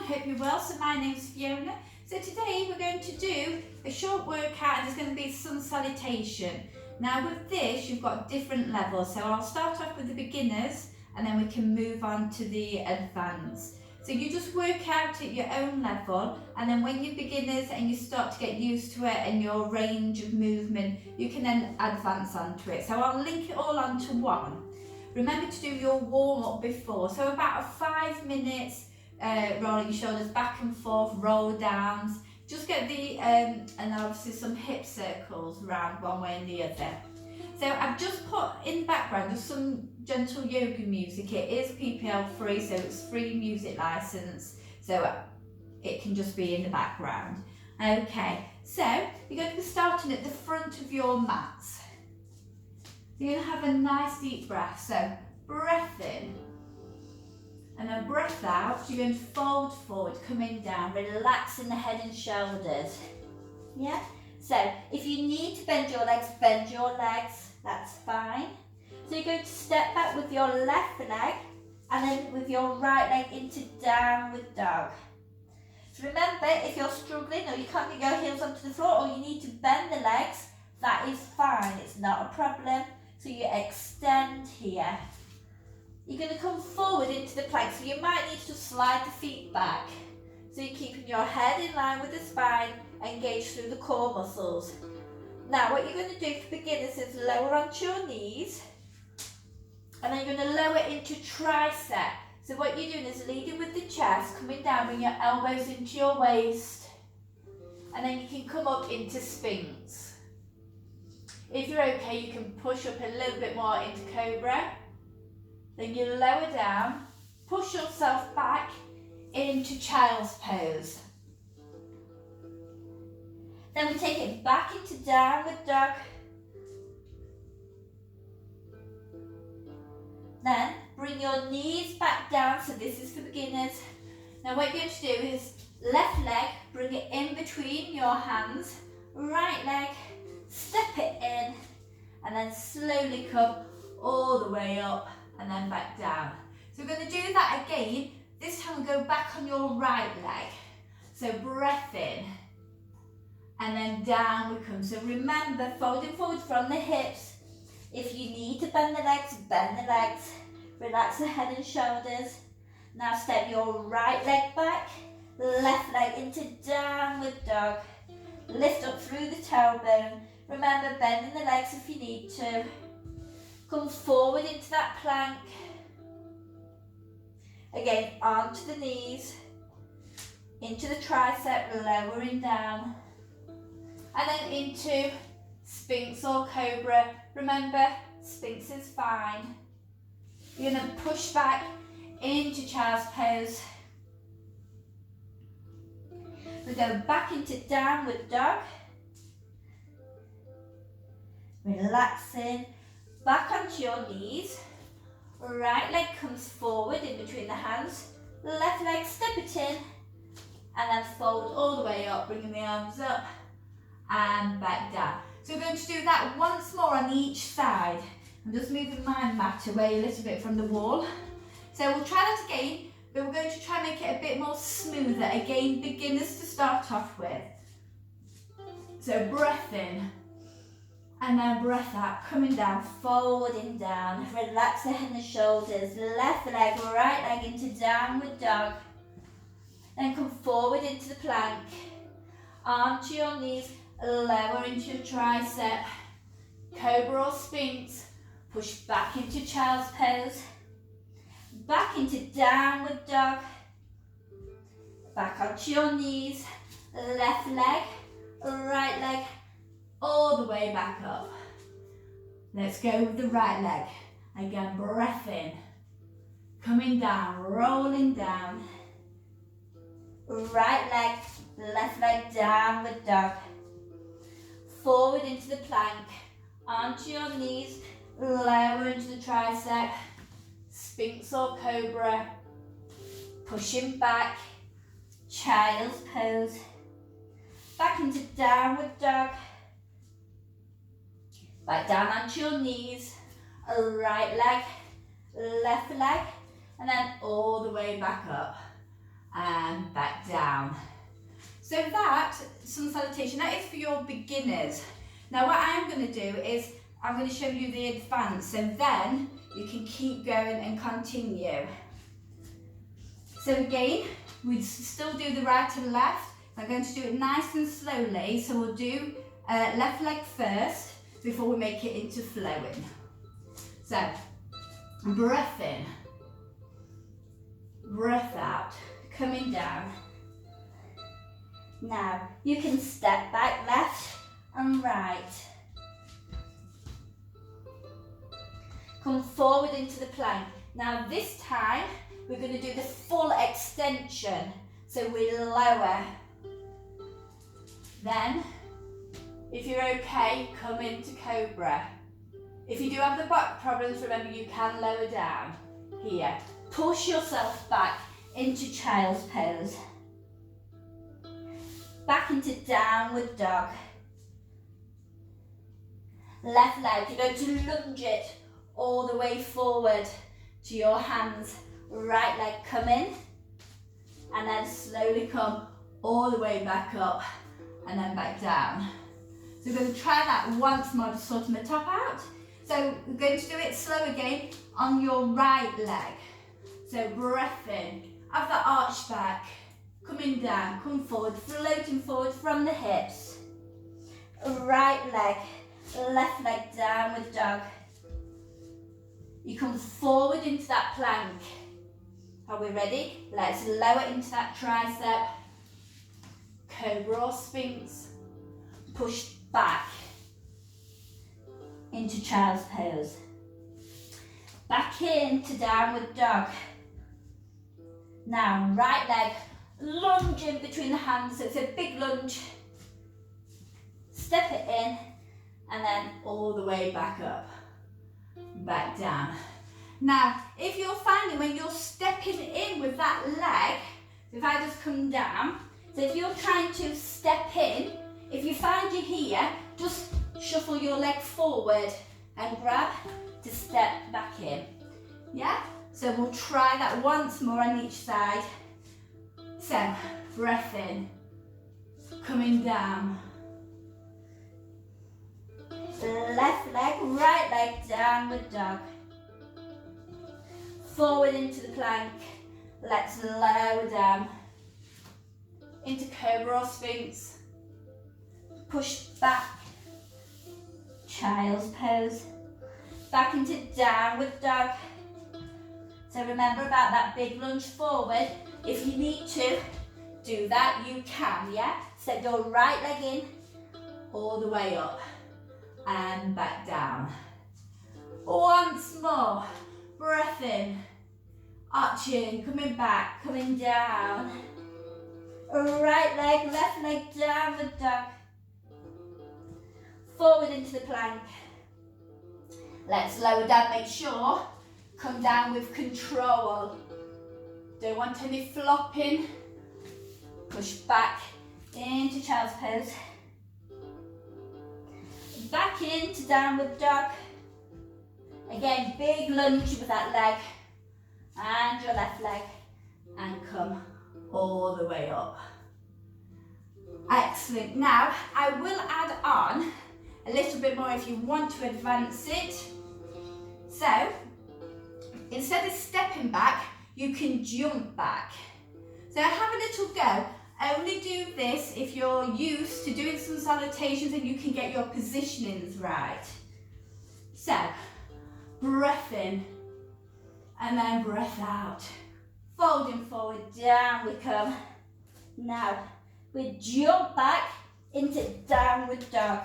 hope you're well. So my name's Fiona. So today we're going to do a short workout and it's going to be Sun Salutation. Now with this you've got different levels, so I'll start off with the beginners and then we can move on to the advanced. So you just work out at your own level, and then when you're beginners and you start to get used to it and your range of movement, you can then advance onto it. So I'll link it all onto one. Remember to do your warm up before, so about 5 minutes rolling your shoulders back and forth, roll downs, just get the and obviously some hip circles round one way and the other. So I've just put in the background just some gentle yoga music. It is PPL free, so it's free music license, so it can just be in the background. Okay, so you're going to be starting at the front of your mats. You're going to have a nice deep breath, so breath in and then breath out. You're going to fold forward, coming down, relaxing the head and shoulders. Yeah, so if you need to bend your legs, that's fine. So you're going to step back with your left leg and then with your right leg into downward dog. So remember, if you're struggling or you can't get your heels onto the floor or you need to bend the legs, that is fine, it's not a problem. So you extend here. You're going to come forward into the plank, so you might need to slide the feet back. So you're keeping your head in line with the spine, engaged through the core muscles. Now what you're going to do for beginners is lower onto your knees, and then you're going to lower into tricep. So what you're doing is leading with the chest, coming down, bring your elbows into your waist, and then you can come up into Sphinx. If you're okay, you can push up a little bit more into Cobra. Then you lower down, push yourself back into Child's Pose. Then we take it back into Downward Dog. Then bring your knees back down, so this is for beginners. Now what you're going to do is left leg, bring it in between your hands, right leg, step it in, and then slowly come all the way up and then back down. So we're going to do that again. This time we go back on your right leg. So breath in and then down we come. So remember, folding forward from the hips. If you need to bend the legs, relax the head and shoulders. Now step your right leg back, left leg into downward dog. Lift up through the tailbone. Remember, bending the legs if you need to. Come forward into that plank. Again, onto the knees, into the tricep, lowering down. And then into Sphinx or Cobra. Remember, Sphinx is fine. You're going to push back into Child's Pose. We go back into Downward Dog. Relaxing, back onto your knees. Right leg comes forward in between the hands. Left leg, step it in. And then fold all the way up, bringing the arms up and back down. So we're going to do that once more on each side. I'm just moving my mat away a little bit from the wall. So we'll try that again, but we're going to try and make it a bit more smoother. Again, beginners to start off with. So breath in. And then breath out, coming down, folding down. Relax the head and the shoulders. Left leg, right leg into downward dog. Then come forward into the plank. Onto your knees, lower into your tricep. Cobra or Sphinx. Push back into Child's Pose. Back into downward dog. Back onto your knees. Left leg, right leg, all the way back up. Let's go with the right leg. Again, breath in. Coming down, rolling down. Right leg, left leg, downward dog. Forward into the plank. Onto your knees, lower into the tricep. Sphinx or Cobra. Pushing back. Child's Pose. Back into Downward Dog. Back down onto your knees, right leg, left leg, and then all the way back up. and back down. So that sun salutation, that is for your beginners. Now what I'm going to do is I'm going to show you the advanced, so then you can keep going and continue. So again, we still do the right and left. I'm going to do it nice and slowly, so we'll do left leg first before we make it into flowing. So, breath in, breath out, coming down. Now, you can step back left and right. Come forward into the plank. Now this time, we're going to do the full extension. So we lower. Then, if you're okay, come into cobra. If you do have the back problems, remember you can lower down. Here, push yourself back into child's pose. Back into downward dog. Left leg, you're going to lunge it all the way forward to your hands. Right leg come in, and then slowly come all the way back up, and then back down. So we're going to try that once more to sort my top out. So we're going to do it slow again on your right leg. So breath in, have that arch back, coming down, come forward, floating forward from the hips. Right leg, left leg downward dog. You come forward into that plank. Are we ready? Let's lower into that tricep. Cobra or Sphinx. Push back into child's pose. Back into downward dog. Now right leg, lunge in between the hands, so it's a big lunge. Step it in, and then all the way back up. Back down. Now, if you're finding when you're stepping in with that leg, if I just come down, so if you're trying to step in, if you find you're here, just shuffle your leg forward and grab to step back in. Yeah? So we'll try that once more on each side. So, breath in, coming down. Left leg, right leg, downward dog. Forward into the plank. Let's lower down. Into cobra or Sphinx. Push back. Child's pose. Back into downward dog. So remember about that big lunge forward. If you need to do that, you can, yeah? So your right leg in, all the way up. And back down. Once more. Breath in. Arching, coming back, coming down. Right leg, left leg, downward dog. Forward into the plank. Let's lower down, make sure. Come down with control. Don't want any flopping. Push back into child's pose. Back into downward dog. Again, big lunge with that leg and your left leg, and come all the way up. Excellent. Now, I will add on a little bit more if you want to advance it. So, instead of stepping back, you can jump back. So have a little go. Only do this if you're used to doing some salutations and you can get your positionings right. So, breath in, and then breath out. Folding forward, down we come. Now, we jump back into downward dog.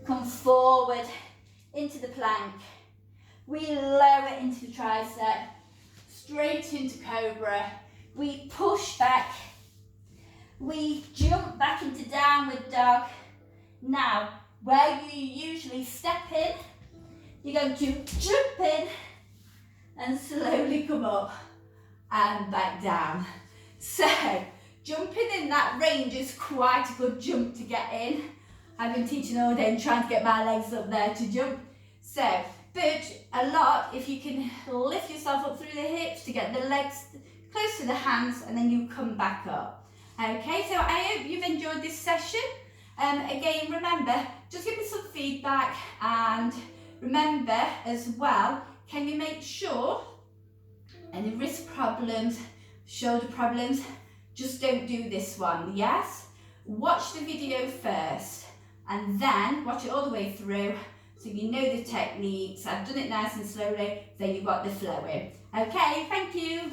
Come forward into the plank. We lower into the tricep, straight into cobra. We push back. We jump back into downward dog. Now, where you usually step in, you're going to jump in and slowly come up and back down. So, jumping in that range is quite a good jump to get in. I've been teaching all day and trying to get my legs up there to jump. So, But a lot, if you can lift yourself up through the hips to get the legs close to the hands, and then you come back up. Okay, so I hope you've enjoyed this session. Again, remember, just give me some feedback, and remember as well, can you make sure any wrist problems, shoulder problems, just don't do this one, yes? Watch the video first and then watch it all the way through so you know the techniques. I've done it nice and slowly so you've got the flow in. Okay, thank you.